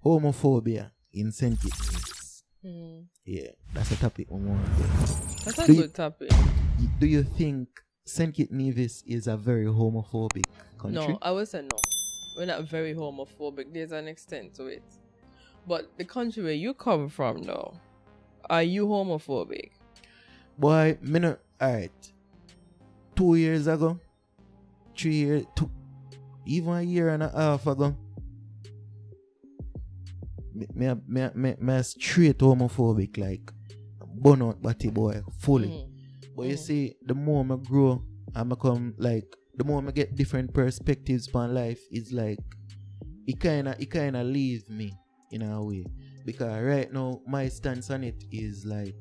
Homophobia in St. Kitts. Yeah, that's a topic we want. That's a good topic. Do you think St. Kitts Nevis is a very homophobic country? No, I would say no. We're not very homophobic. There's an extent to it. But the country where you come from, though, are you homophobic? Boy, alright. 2 years ago, 3 years, even a year and a half ago, me straight homophobic, like burn out batty boy, fully. But you see, the more I grow, I become like, the more I get different perspectives on life, it's like, it kinda leave me in a way. Because right now, my stance on it is like,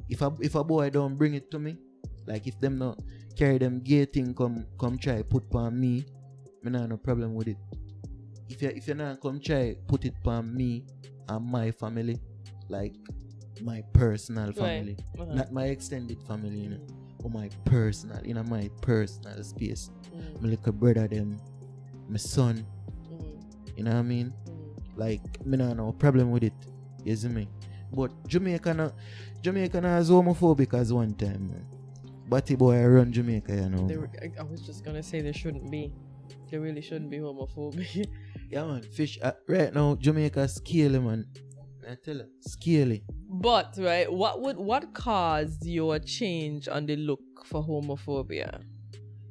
if a boy don't bring it to me, like if them not carry them gay thing come try put on me not no problem with it. If you not come try put it on me and my family, like my personal family, not my extended family, you know, or my personal, you know, my personal space. My little brother them, my son, you know what I mean? Like me not no problem with it, you see me? But Jamaica is homophobic as one time, man. Batty boy around Jamaica, you know. I was just gonna say they shouldn't be. They really shouldn't be homophobic. Yeah, man. Fish right now, Jamaica scaly, man. I tell you, scaly. But right, what caused your change on the look for homophobia?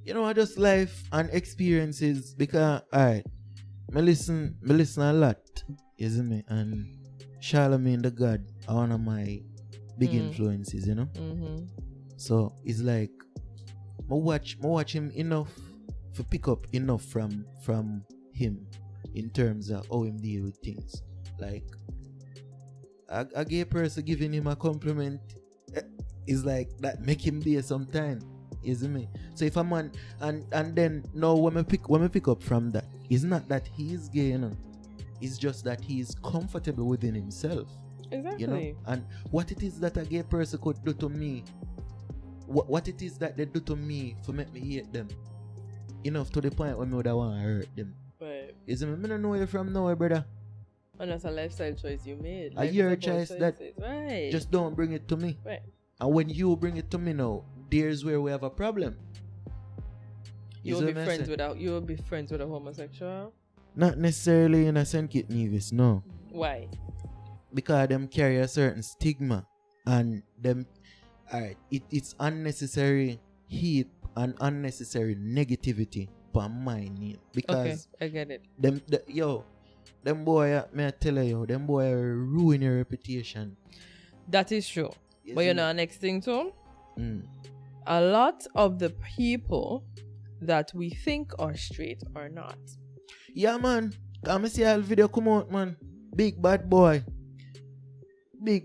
You know, just life and experiences. Because alright, me listen a lot, you see me, and Charlemagne the God are one of my big influences, you know. So it's like I watch him enough to pick up enough from him in terms of how him deal with things. Like a gay person giving him a compliment is like that make him there sometime, isn't me? So if a man and then now when I pick up from that, it's not that he is gay, you know. It's just that he is comfortable within himself. Exactly. You know? And what it is that a gay person could do to me, what it is that they do to me for make me hate them enough to the point where me would want to hurt them. Right. Is it me don't know you from nowhere, brother. And that's a lifestyle choice you made. A your choice that right. Just don't bring it to me. Right. And when you bring it to me now, there's where we have a problem. You will be friends with a homosexual? Not necessarily in a St. Kitts Nevis, no. Why? Because them carry a certain stigma and them alright, it's unnecessary heat and unnecessary negativity for my name. Because okay, I get it. Them boy, may I tell you, them boy ruin your reputation. That is true. But you know, next thing too, a lot of the people that we think are straight are not. Yeah, man. Come see a video come out, man. Big bad boy. Man,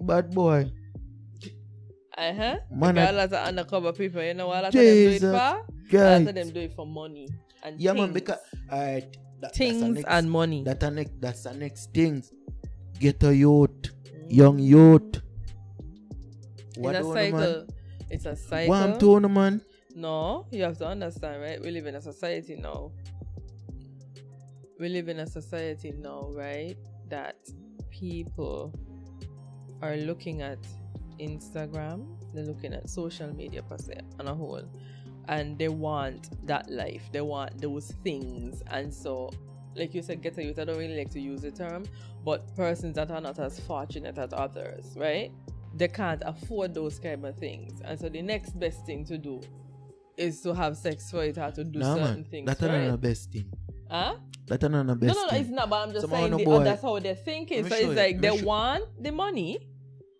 a lot of undercover people, you know what a lot of them do it for? A lot of them do it for money and yeah, things. man, because things and money. That's the next thing. Get a youth, young youth. What it's a cycle. It's a cycle. What I'm doing, man? No, you have to understand, right? We live in a society now. Right? That people are looking at Instagram, they're looking at social media per se on a whole, and they want that life, they want those things. And so, like you said, get a youth, I don't really like to use the term, but persons that are not as fortunate as others, right? They can't afford those kind of things, and so the next best thing to do is to have sex for it or to do certain things. That's not the best thing. Huh? That's not the best thing. No, it's not, but I'm just saying that's how they're thinking. So it's like they want the money,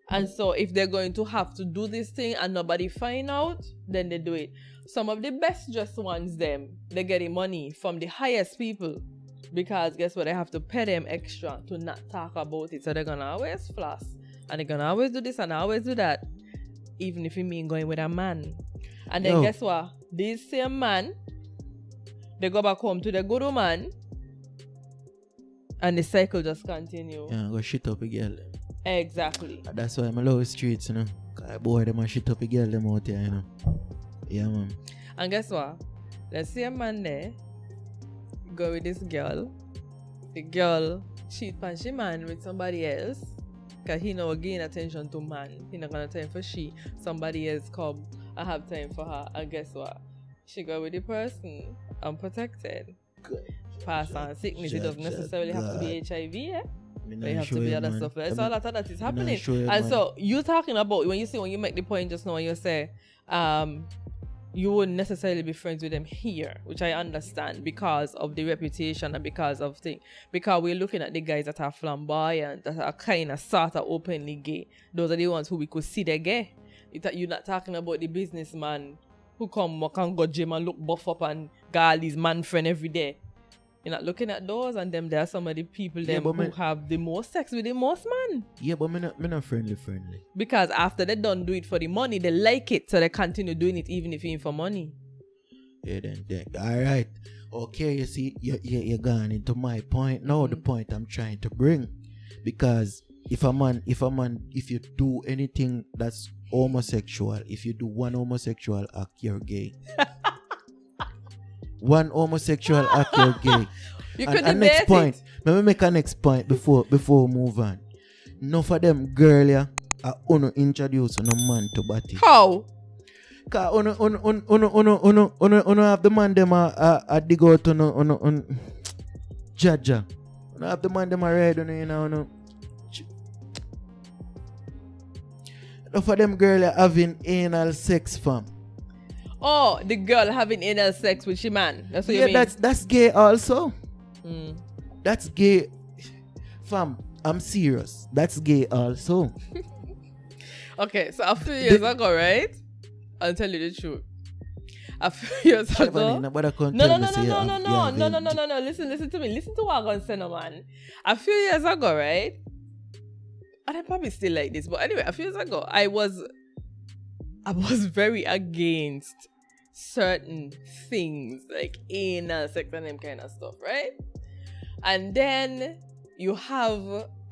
and so if they're going to have to do this thing and nobody find out, then they do it. Some of the best dressed ones, they're getting money from the highest people, because guess what? They have to pay them extra to not talk about it. So they're gonna always floss, and they're gonna always do this and always do that, even if it mean going with a man. And then guess what? This same man, they go back home to the good woman, and the cycle just continue. Yeah, go shit up a girl. Exactly. That's why I'm love streets, you know. Cause boy, them a shit up a girl them out here, you know. Yeah, man. And guess what? Let's see a man there go with this girl. The girl cheat on she man with somebody else, because he know gain attention to man, he not gonna time for she. Somebody else come, I have time for her, and guess what? She go with the person unprotected. Good. Pass on sickness. It doesn't necessarily have to be HIV, yeah? But it have to be other stuff. It's all that is happening. And so you talking about when you make the point just now, when you say you wouldn't necessarily be friends with them here, which I understand because of the reputation and because of things. Because we're looking at the guys that are flamboyant, that are kind of sort of openly gay. Those are the ones who we could see they're gay. You're not talking about the businessman who come and go gym and look buff up and got his man friend every day. You're not looking at those, and them there are some of the people who have the most sex with the most man. Yeah, but me not friendly. Because after they don't do it for the money, they like it, so they continue doing it even if it ain't for money. Yeah, then. All right. Okay, you see, you're going into my point now. The point I'm trying to bring, because if you do anything that's homosexual, if you do one homosexual act, you're gay. One homosexual act, you're gay. You could and next point. Let me make a next point before we move on. Enough of them girl yeah, are introduce no man to body. How? Cause uno have the man them a dig out on Jaja. Uno have the man them a ride on you know. Enough of them girl are having anal sex, fam. Oh, the girl having anal sex with she man. That's what you mean? Yeah, that's gay also. That's gay. Fam, I'm serious. That's gay also. Okay, so a few years ago, right? I'll tell you the truth. A few years ago. No. Listen to me. Listen to what I'm gonna say, no man. A few years ago, right? And I probably still like this, but anyway, a few years ago, I was very against certain things like anal sex and them kind of stuff, right? And then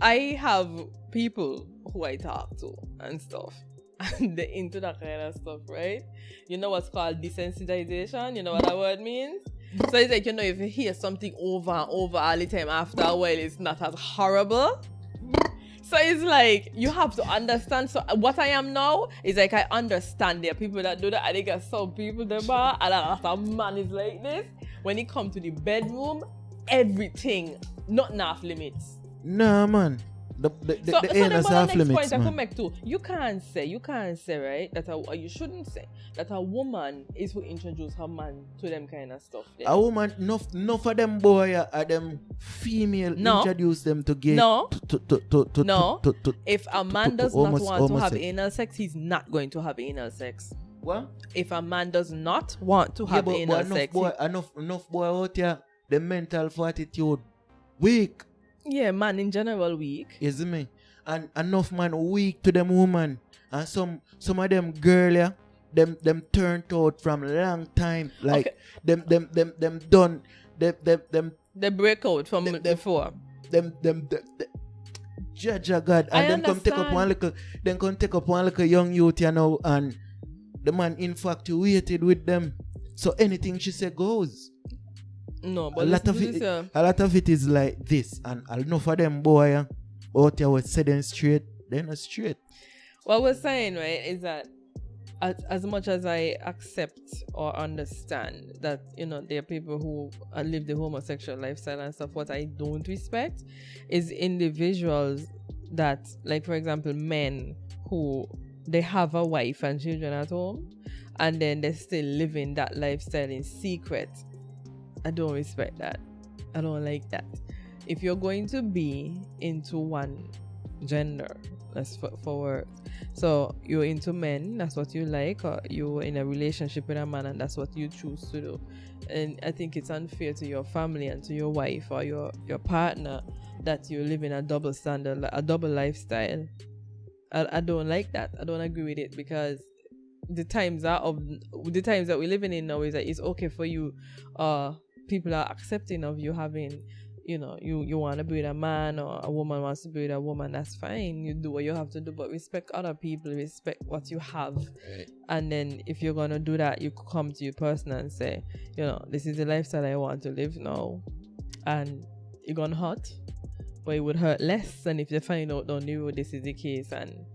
I have people who I talk to and stuff, and they're into that kind of stuff, right? You know what's called desensitization? You know what that word means? So it's like, if you hear something over and over all the time, after a while it's not as horrible. So it's like, you have to understand. So what I am now is like, I understand there are people that do that. I think there's some people that bar, and a man is like this. When it comes to the bedroom, everything, not enough limits. Nah, man. The anus off limits, point I come back to. You can't say, right, that you shouldn't say that a woman is who introduce her man to them kind of stuff. There. A woman, enough of them boy are them female introduce them to gay. No. If a man does not want to have anal sex, he's not going to have anal sex. What? If a man does not want to have anal sex, enough boy out here, the mental fortitude weak. Yeah, man in general weak. You see me? And enough man weak to them woman. And some of them girl, yeah, them turned out from long time. Like them done they break out from before. Them judge God. And then come take up one little young youth, you know, and the man infatuated with them. So anything she say goes. No, but a lot of it is like this, and enough of them boy out there was said them straight, they're not straight. What we're saying, right, is that as much as I accept or understand that, there are people who live the homosexual lifestyle and stuff, what I don't respect is individuals that, like, for example, men who they have a wife and children at home, and then they're still living that lifestyle in secret. I don't respect that. I don't like that. If you're going to be into one gender, that's for work. So you're into men, that's what you like, or you're in a relationship with a man and that's what you choose to do. And I think it's unfair to your family and to your wife or your partner that you live in a double standard, a double lifestyle. I don't like that. I don't agree with it, because the times that we're living in now is that it's okay for you, people are accepting of you having, you want to be with a man, or a woman wants to be with a woman, that's fine. You do what you have to do, but respect other people, respect what you have. Right. And then if you're going to do that, you come to your person and say, this is the lifestyle I want to live now. And you're going to hurt. but it would hurt less than if they find out down the road this is the case, and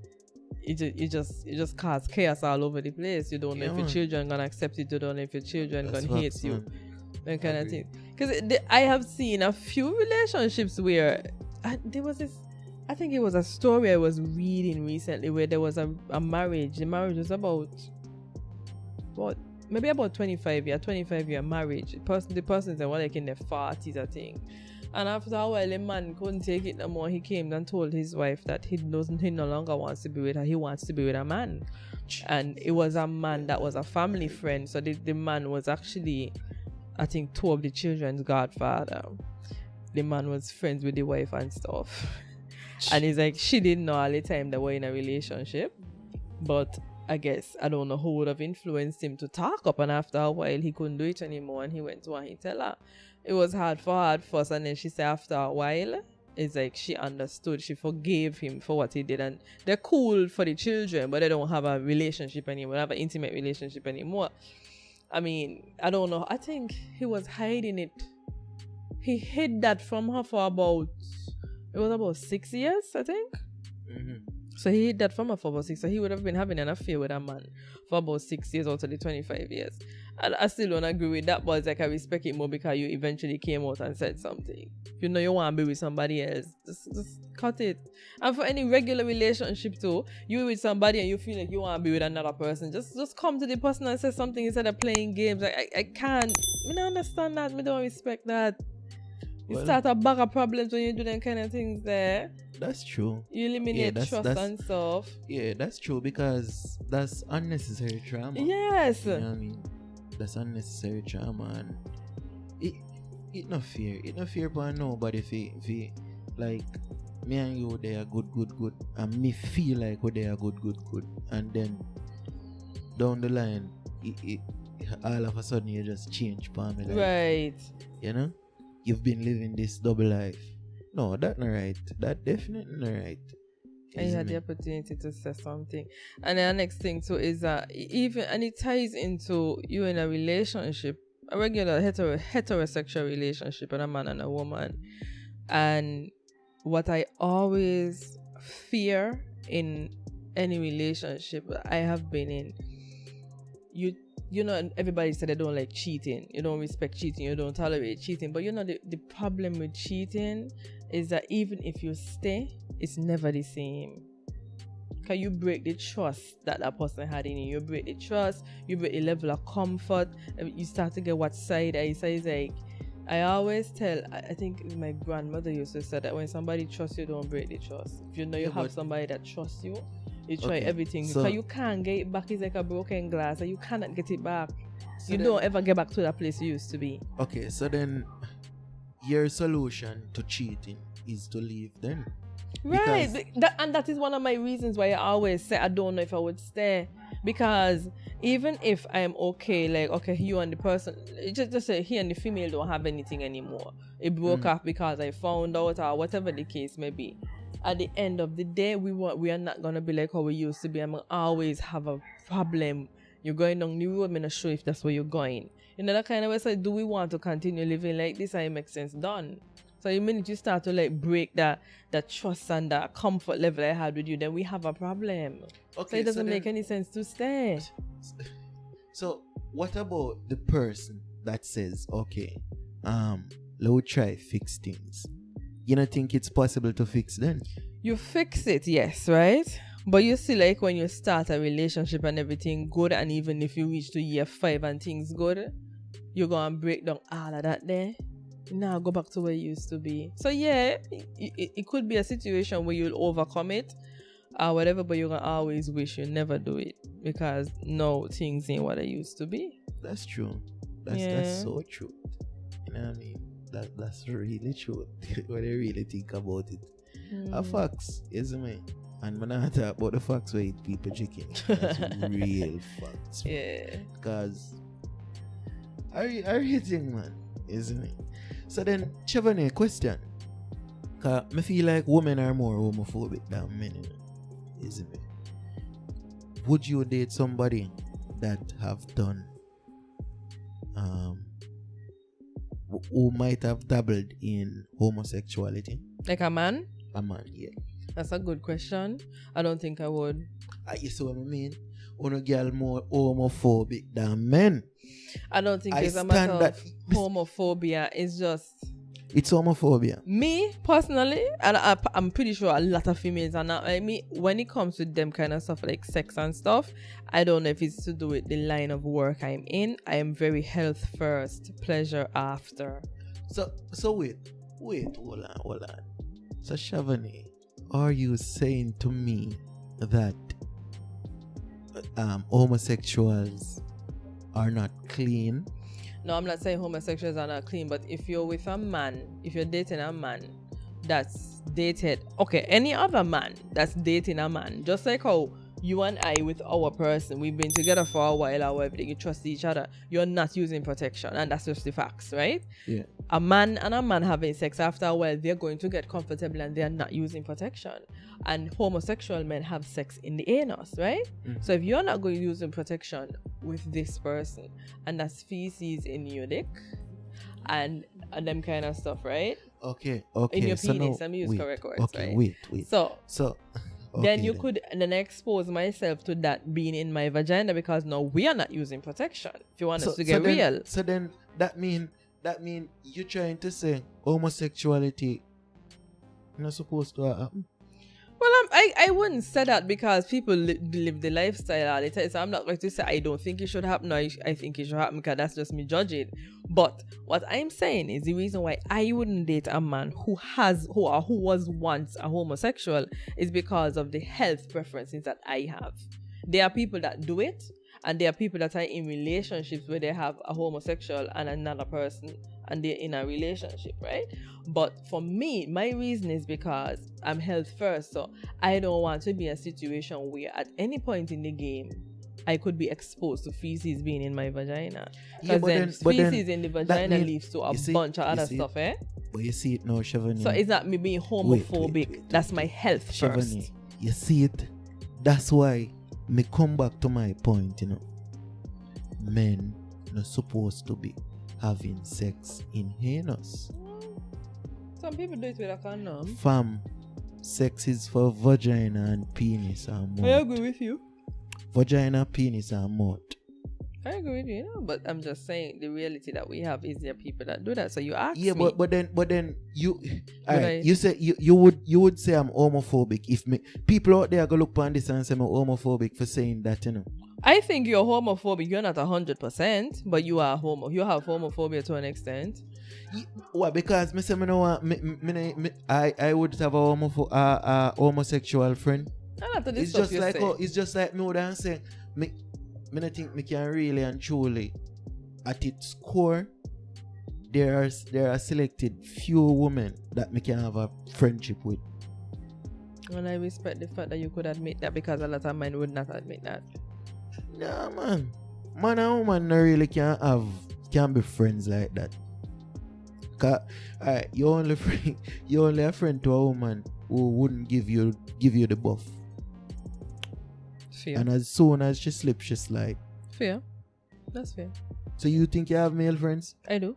it just causes chaos all over the place. You don't know if your children gonna accept it, you don't know if your children gonna hate you, that kind of thing. Because I have seen a few relationships where there was this, I think it was a story I was reading recently where there was a marriage. The marriage was about maybe about 25 year marriage. The person's like in their 40s, I think. And after a while, the man couldn't take it no more. He came and told his wife that he no longer wants to be with her. He wants to be with a man. And it was a man that was a family friend. So the man was actually, I think, two of the children's godfather. The man was friends with the wife and stuff. And he's like, she didn't know all the time they were in a relationship. But I guess, I don't know who would have influenced him to talk up. And after a while, he couldn't do it anymore. And he went to her and he tell her. It was hard for her at first. And then she said after a while, it's like she understood. She forgave him for what he did. And they're cool for the children, but they don't have a relationship anymore. They have an intimate relationship anymore. I mean, I don't know. I think he was hiding it. He hid that from her for about 6 years, I think. Mm-hmm. So he hid that from her for about 6. So he would have been having an affair with a man for about 6 years out of the 25 years. And I still don't agree with that, but it's like I respect it more because you eventually came out and said something. If you know you want to be with somebody else, just cut it. And for any regular relationship too, you with somebody and you feel like you want to be with another person, just come to the person and say something instead of playing games. I can't. I don't understand that. I don't respect that. You start a bag of problems when you do them kind of things there. That's true. You eliminate trust and stuff. Yeah, that's true because that's unnecessary trauma. Yes. You know what I mean? That's unnecessary trauma, and it no fear. It no fear for nobody if like me and you they are good, and me feel like they are good, and then down the line, all of a sudden you just change for me. Like, right. You know? You've been living this double life. No, that's not right. That definitely not right. And you had the opportunity to say something. And the next thing too is that it ties into you in a relationship, a regular heterosexual relationship, and a man and a woman. And what I always fear in any relationship I have been in, you know, everybody said they don't like cheating. You don't respect cheating. You don't tolerate cheating. But you know, the problem with cheating is that even if you stay, it's never the same. Because you break the trust that person had in you. You break the trust. You break the level of comfort. You start to get what side eye. So it's like, I always tell, I think my grandmother used to say that when somebody trusts you, don't break the trust. If you know you have somebody that trusts you, you try everything. So, because you can't get it back. It's like a broken glass and you cannot get it back. So you don't ever get back to that place you used to be. Okay, so then your solution to cheating is to leave then. Right. That is one of my reasons why I always say I don't know if I would stay. Because even if I'm okay, like, okay, you and the person, just say he and the female don't have anything anymore. It broke off because I found out or whatever the case may be. At the end of the day, we are not going to be like how we used to be. I'm going to always have a problem. You're going down the road, I'm not sure if that's where you're going. You know, that kind of way, so do we want to continue living like this? And it makes sense, done. So the minute you start to like break that trust and that comfort level I had with you, then we have a problem. Okay, so it doesn't make any sense to stay. So what about the person that says, okay, let's try fix things? You don't think it's possible to fix then? You fix it, yes, right? But you see, like when you start a relationship and everything good, and even if you reach to year 5 and things good, you're going to break down all of that there. Now go back to where you used to be. So yeah, it could be a situation where you'll overcome it or whatever, but you're going to always wish you never do it because no, things ain't what they used to be. That's true. That's so true. You know what I mean? That's really true. When I really think about it. A facts, isn't it? And when I talk about the facts where people chicken, that's real facts. Yeah. Because I really think, man, isn't it? So then, Shevanne, question. Because I feel like women are more homophobic than men, isn't it? Would you date somebody that have done who might have dabbled in homosexuality? Like a man? A man, yeah. That's a good question. I don't think I would. You see what I mean? Uno girl more homophobic than men. I don't think it's a matter of homophobia. It's just... It's homophobia. Me, personally, and I'm pretty sure a lot of females are not like me, when it comes to them kind of stuff like sex and stuff, I don't know if it's to do with the line of work I'm in. I am very health first, pleasure after. So wait, hold on. So Shevanee, are you saying to me that homosexuals are not clean? No, I'm not saying homosexuals are not clean, but if you're with a man, if you're dating a man that's dated, okay, any other man that's dating a man, just like how you and I with our person, we've been together for a while or everything, you trust each other, you're not using protection, and that's just the facts, right? Yeah. A man and a man having sex, after a while, they're going to get comfortable and they're not using protection. And homosexual men have sex in the anus, right? Mm-hmm. So if you're not going to use protection with this person, and that's feces in your dick, and them kind of stuff, right? Okay. In your so penis, now, I'm using correct words, okay, right? Wait. So okay, then you could then expose myself to that being in my vagina, because now we are not using protection. If you want us to get real. So then that mean you're trying to say homosexuality not supposed to happen? Well, I wouldn't say that, because people live the lifestyle all the time. So I'm not going to say I don't think it should happen, or I think it should happen, because that's just me judging. But what I'm saying is the reason why I wouldn't date a man who was once a homosexual is because of the health preferences that I have. There are people that do it, and there are people that are in relationships where they have a homosexual and another person, and they're in a relationship, right? But for me, my reason is because I'm health first. So I don't want to be in a situation where at any point in the game, I could be exposed to feces being in my vagina. Because feces in the vagina leads to a bunch of other stuff, eh? But you see it now, Shevanee. So it's not me being homophobic. Wait. That's my health Shevanee, first. you see it? That's why me come back to my point, Men are supposed to be having sex in anus. Some people do it with a condom. Fam, sex is for vagina and penis and mouth. I agree with you. Vagina, penis and mouth. I agree with you, but I'm just saying the reality that we have is there are people that do that. So you ask me. Yeah, but then you, right. You say you would say I'm homophobic if people out there go look on this and say I'm homophobic for saying that, I think you're homophobic. You're not 100%, but you are you have homophobia to an extent. Well, because me say me no want I would have a homosexual friend. It's just like me would say me I think me can really and truly at its core there are selected few women that me can have a friendship with. Well, I respect the fact that you could admit that, because a lot of men would not admit that. Nah, man and woman no really can be friends like that. Cause you're only a friend to a woman who wouldn't give you the buff. Fair. And as soon as she slips, she slide. Fair. That's fair. So you think you have male friends? I do.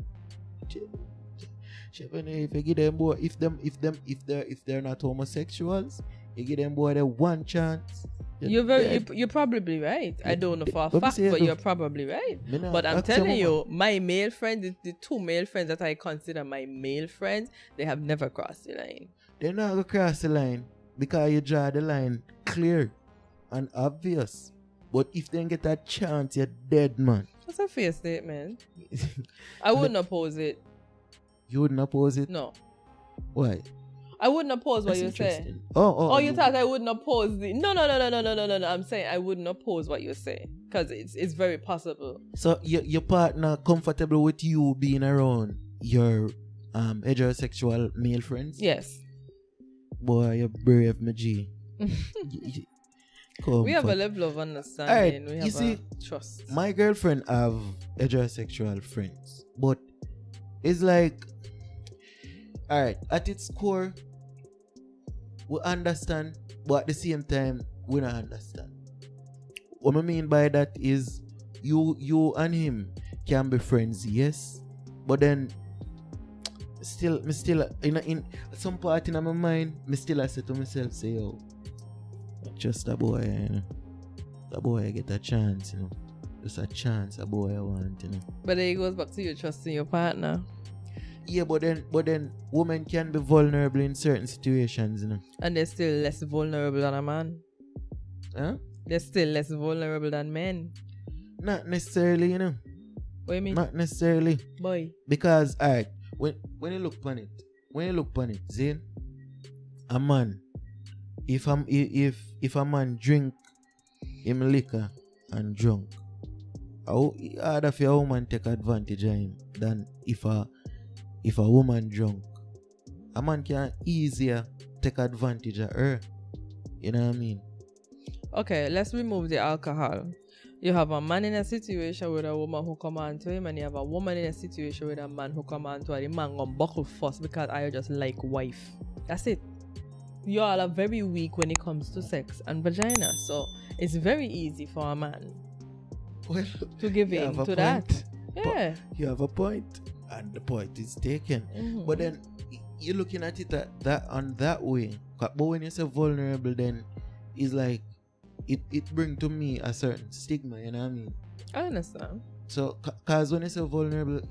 Shevanee, if you give them boy, if they're not homosexuals, you give them boy the one chance. You're probably right. I don't know for a fact, but you're probably right. But I'm telling you, my male friends, the two male friends that I consider my male friends, they have never crossed the line. They're not gonna cross the line because you draw the line clear and obvious. But if they get that chance, you're dead, man. That's a fair statement. I wouldn't oppose it. You wouldn't oppose it? No. Why? I wouldn't oppose what you say. Oh, you thought I wouldn't oppose the... No. I'm saying I wouldn't oppose what you say, because it's very possible. So your partner comfortable with you being around your heterosexual male friends? Yes. Boy, you're brave, my G. We have a level of understanding. Right, we have a trust. My girlfriend have heterosexual friends, but it's like, all right, at its core, we understand, but at the same time, we don't understand. What I mean by that is, you and him can be friends, yes, but then me still in some part in my mind, me still I say to myself, say, yo, just a boy, you know. The boy get a chance, you know. Just a chance, a boy I want, you know. But then it goes back to you trusting your partner. Yeah, but then women can be vulnerable in certain situations, you know. And they're still less vulnerable than a man. Huh? They're still less vulnerable than men. Not necessarily, you know. What do you mean? Not necessarily. Boy. Because alright, when you look upon it, Zane, a man, if a man drink him liquor and drunk, how harder for a woman take advantage of him than if a woman drunk. A man can easier take advantage of her. You know what I mean? Okay, let's remove the alcohol. You have a man in a situation with a woman who come on to him, and you have a woman in a situation with a man who come on to her. The man gonna buckle first because I just like wife. That's it. You all are very weak when it comes to sex and vagina, so it's very easy for a man to give in to that. Yeah, you have a point, and the point is taken. Mm-hmm. But then you're looking at it that way. But when you say vulnerable, then it's like it bring to me a certain stigma. You know what I mean? I understand. So, cause when you say vulnerable,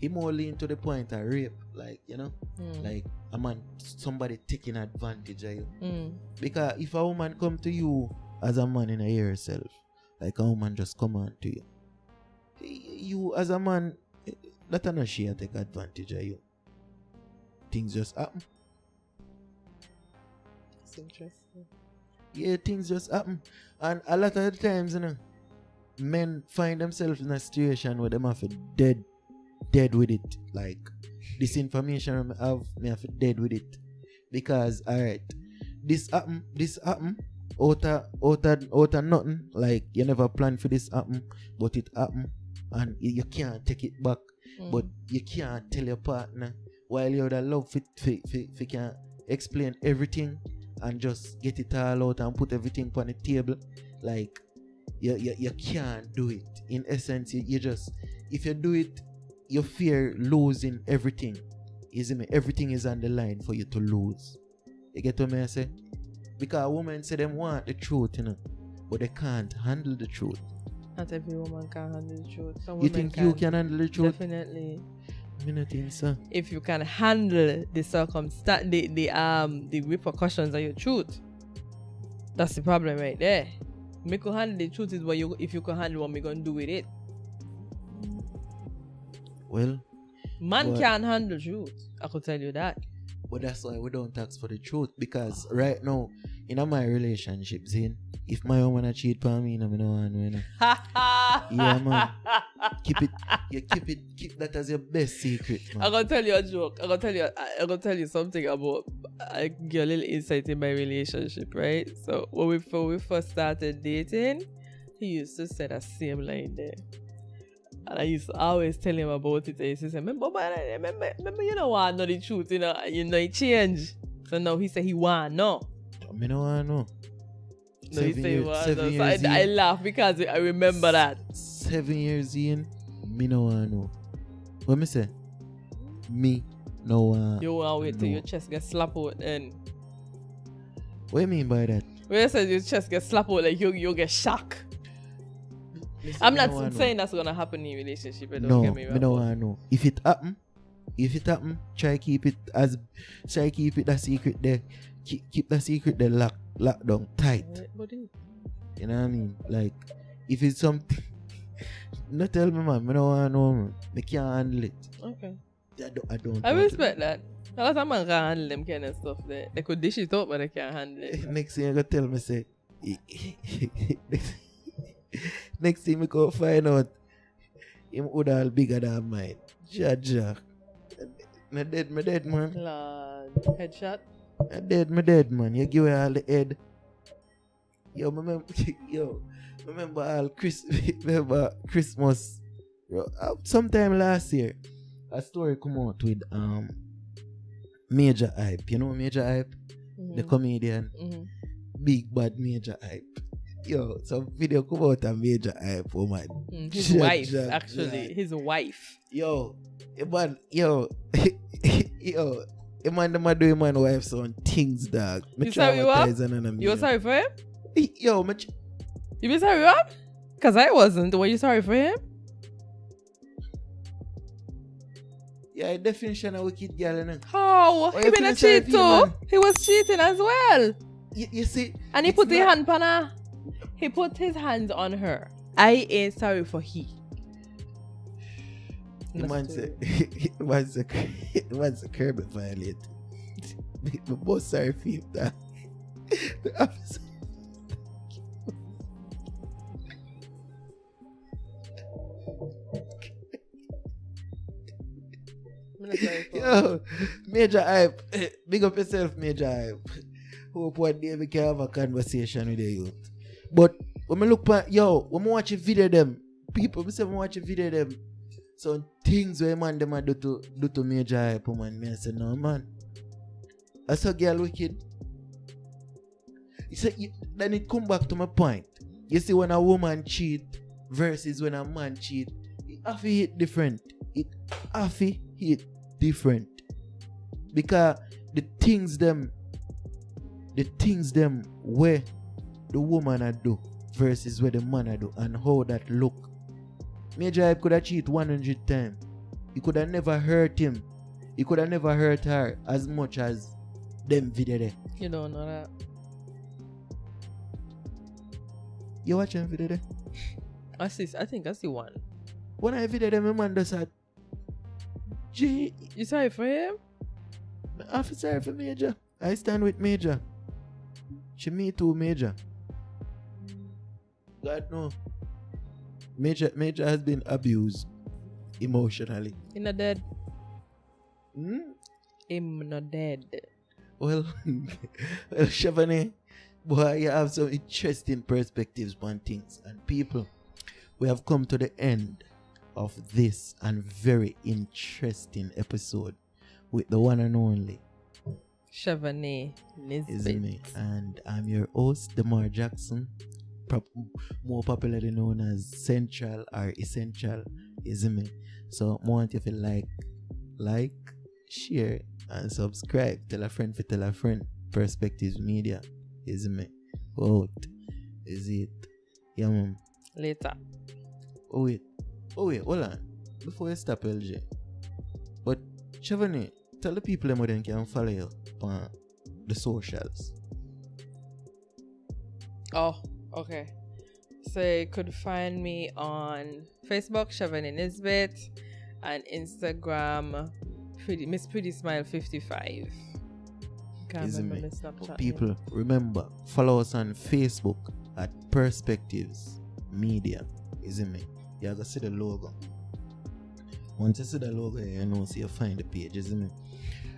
it more lean to the point of rape, like, you know, like a man, somebody taking advantage of you. Because if a woman come to you as a man in a yourself, like a woman just come on to you, you as a man, that not she take advantage of you. Things just happen. That's interesting. Yeah, things just happen, and a lot of the times, you know, men find themselves in a situation where they have to dead with it. Like, this information I have to dead with it. Because, alright, this happen out of nothing. Like, you never planned for this happen, but it happen, and you can't take it back. But you can't tell your partner, while you would love if can explain everything and just get it all out and put everything on the table. Like, you can't do it. In essence, you just, if you do it, you fear losing everything. Isn't it? Everything is on the line for you to lose. You get what I say? Because women say they want the truth, you know, but they can't handle the truth. Not every woman can handle the truth. Some you think you can handle the truth? Definitely. I don't think so. If you can handle the circumstance, the repercussions of your truth, that's the problem right there. Me could handle the truth is what you. If you can handle what me gonna do with it. Well, man can't handle truth. I could tell you that. But that's why we don't ask for the truth. Because right now, in my relationship, Zane, if my woman cheat on me, I don't want to know. Yeah, man. Keep that as your best secret, man. I'm gonna tell you a joke. I'm gonna tell you something about. I give a little insight in my relationship, right? So when we first started dating, he used to say that same line there. And I used to always tell him about it. And he used to say, remember, you don't want to know the truth, you know it change. So now he said he want to know. I don't want to know. No, he said he want to know. So I laugh because I remember that. 7 years in, me no want to know. What me say? Me no want. You want to wait till your chest gets slapped out then. What do you mean by that? When you say your chest gets slapped out, like you get shocked. Listen, I'm not saying that's gonna happen in your relationship. Don't get me wrong. Me no want to know. If it happen, try keep it that secret there. Keep the secret there locked down tight. You know what I mean? Like, if it's something, not tell me, man. Me no want to know, man. Me can't handle it. Okay. I don't. I respect that. A lot of men can't handle them kind of stuff there. They could dish it up, but they can't handle it. Next thing you gonna tell me, say, next thing we go find out, him would all bigger than mine. Jaja. Me dead, man. Lord. Headshot? Me dead, man. You give her all the head. Remember all Christmas. Sometime last year, a story come out with Major Hype. You know Major Hype? Mm-hmm. The comedian. Mm-hmm. Big bad Major Hype. Yo, some video come out of Major Hype. Oh my. His wife, actually. His wife. Yo, Man, yo, yo, a man, the man do a man wife some things, dog. You sorry what? You were sorry for him? Yo, you be sorry what? Because I wasn't. Were you sorry for him? Yeah, definition of wicked girl, innit? How? He been a cheat too. He was cheating as well. You see? And he put his hand on her. He put his hands on her. I ain't sorry for he. The man said, curb it violate. We're both sorry for him, that. The officer. Yo, Major Hype. Big up yourself, Major Hype. Hope one day we can have a conversation with the youth. But when I look at, when I watch a video them, people say watch a video them, some things where man them do to Major Hype, man. Me I say, no man. I saw girl wicked. Then it come back to my point. You see, when a woman cheat versus when a man cheat, it have to hit different. It have to hit different. Because the things them where the woman a do versus where the man a do and how that look. Major Hype could have cheat 100 times. He could have never hurt him. He could have never hurt her as much as them video there. You don't know that. You watching video there? I think I see one. When I video there, my man does that. Gee. You sorry for him? I feel sorry for Major. I stand with Major. She me too, Major. God no. Major has been abused emotionally. He not dead. Him not dead. Well, Shevanee, boy, you have some interesting perspectives on things. And people, we have come to the end of this and very interesting episode with the one and only Shevanne Nisbett. And I'm your host, Demar Jackson, more popularly known as Central or Essential, isn't So I want you to like, share, and subscribe. Tell a friend. Perspectives Media, isn't Out. Is it? Yeah, mom. Later. Oh wait, hold on. Before you stop, LJ. But Shevanee, tell the people how they can follow you on the socials. Oh, okay. So you could find me on Facebook, Shevanne Nisbett, and Instagram, Miss Pretty Smile 55. Can't remember the Snapchat. People, remember, follow us on Facebook at Perspectives Media, isn't me? You have to see the logo. Once you see the logo, you know, so you find the page, isn't it?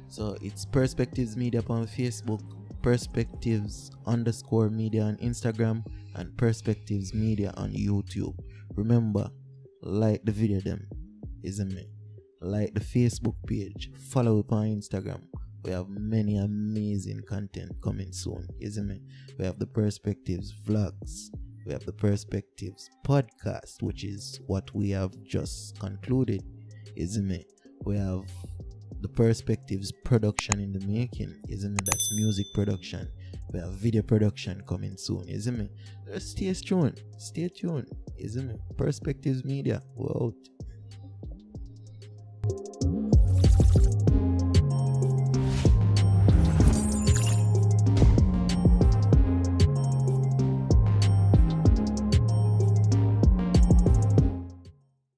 So it's Perspectives Media on Facebook, Perspectives_media on Instagram, and Perspectives Media on YouTube. Remember, like the video them, isn't it? Like the Facebook page, follow up on Instagram. We have many amazing content coming soon, isn't it? We have the Perspectives vlogs. We have the Perspectives podcast, which is what we have just concluded, isn't it? We have the Perspectives production in the making, isn't it? That's music production. We have video production coming soon, isn't it? Stay tuned, isn't it? Perspectives Media, we're out.